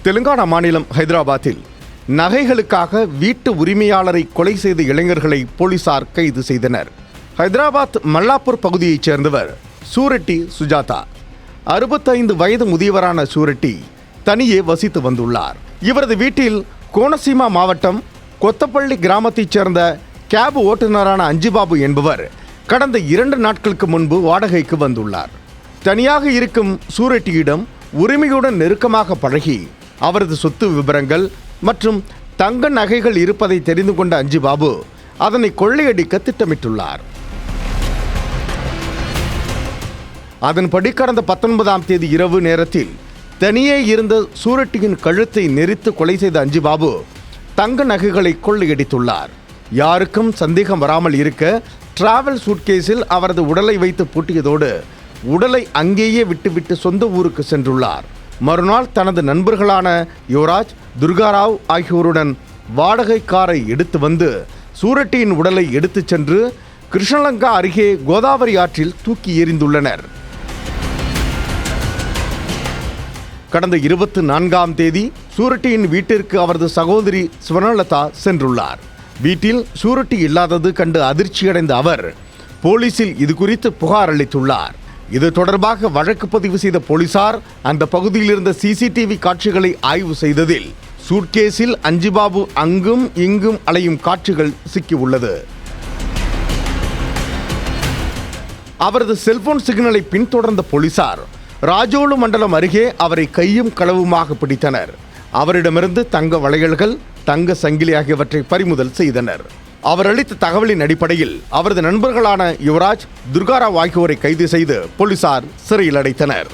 தெலுங்கானா மாநிலம் ஹைதராபாத்தில் நகைகளுக்காக வீட்டு உரிமையாளரை கொலை செய்த இளைஞர்களை போலீசார் கைது செய்தனர். ஹைதராபாத் மல்லாப்பூர் பகுதியைச் சேர்ந்தவர் சூரெட்டி சுஜாதா. 65 வயது முதியவரான சூரெட்டி தனியே வசித்து வந்துள்ளார். இவரது வீட்டில் கோனசீமா மாவட்டம் கொத்தப்பள்ளி கிராமத்தைச் சேர்ந்த கேப் ஓட்டுநரான அஞ்சுபாபு என்பவர் கடந்த 2 நாட்களுக்கு முன்பு வாடகைக்கு வந்துள்ளார். தனியாக இருக்கும் சூரெட்டியிடம் உரிமையுடன் நெருக்கமாக பழகி அவரது சொத்து விவரங்கள் மற்றும் தங்க நகைகள் இருப்பதை தெரிந்து கொண்ட அஞ்சுபாபு அதனை கொள்ளையடிக்க திட்டமிட்டுள்ளார். அதன்படி கடந்த 19ஆம் தேதி இரவு நேரத்தில் தனியே இருந்த சூரெட்டியின் கழுத்தை நெரித்து கொலை செய்த அஞ்சுபாபு தங்க நகைகளை கொள்ளையடித்துள்ளார். யாருக்கும் சந்தேகம் வராமல் இருக்க டிராவல் சூட்கேஸில் அவரது உடலை வைத்து பூட்டியதோடு உடலை அங்கேயே விட்டுவிட்டு சொந்த ஊருக்கு சென்றுள்ளார். மறுநாள் தனது நண்பர்களான யுவராஜ், துர்காராவ் ஆகியோருடன் வாடகை காரை எடுத்து வந்து சூரெட்டியின் உடலை எடுத்துச் சென்று கிருஷ்ணலங்கா அருகே கோதாவரி ஆற்றில் தூக்கி எறிந்துள்ளனர். கடந்த 24ஆம் தேதி சூரெட்டியின் வீட்டிற்கு அவரது சகோதரி ஸ்வர்ணலதா சென்றுள்ளார். வீட்டில் சூரெட்டி இல்லாதது கண்டு அதிர்ச்சியடைந்த அவர் போலீசில் இது குறித்து புகார் அளித்துள்ளார். இது தொடர்பாக வழக்கு பதிவு செய்த போலீசார் அந்த பகுதியில் இருந்த சிசிடிவி காட்சிகளை ஆய்வு செய்ததில் சூட்கேஸில் அஞ்சுபாபு அங்கும் இங்கும் அலையும் காட்சிகள் சிக்கியுள்ளது. அவரது செல்போன் சிக்னலை பின்தொடர்ந்த போலீசார் ராஜோலு மண்டலம் அருகே அவரை கையும் களவுமாக பிடித்தனர். அவரிடமிருந்து தங்க வளையல்கள், தங்க சங்கிலி ஆகியவற்றை பறிமுதல் செய்தனர். அவர் அளித்த தகவலின் அடிப்படையில் அவரது நண்பர்களான யுவராஜ், துர்காராவ் ஆகியோரை கைது செய்து போலீசார் சிறையில் அடைத்தனர்.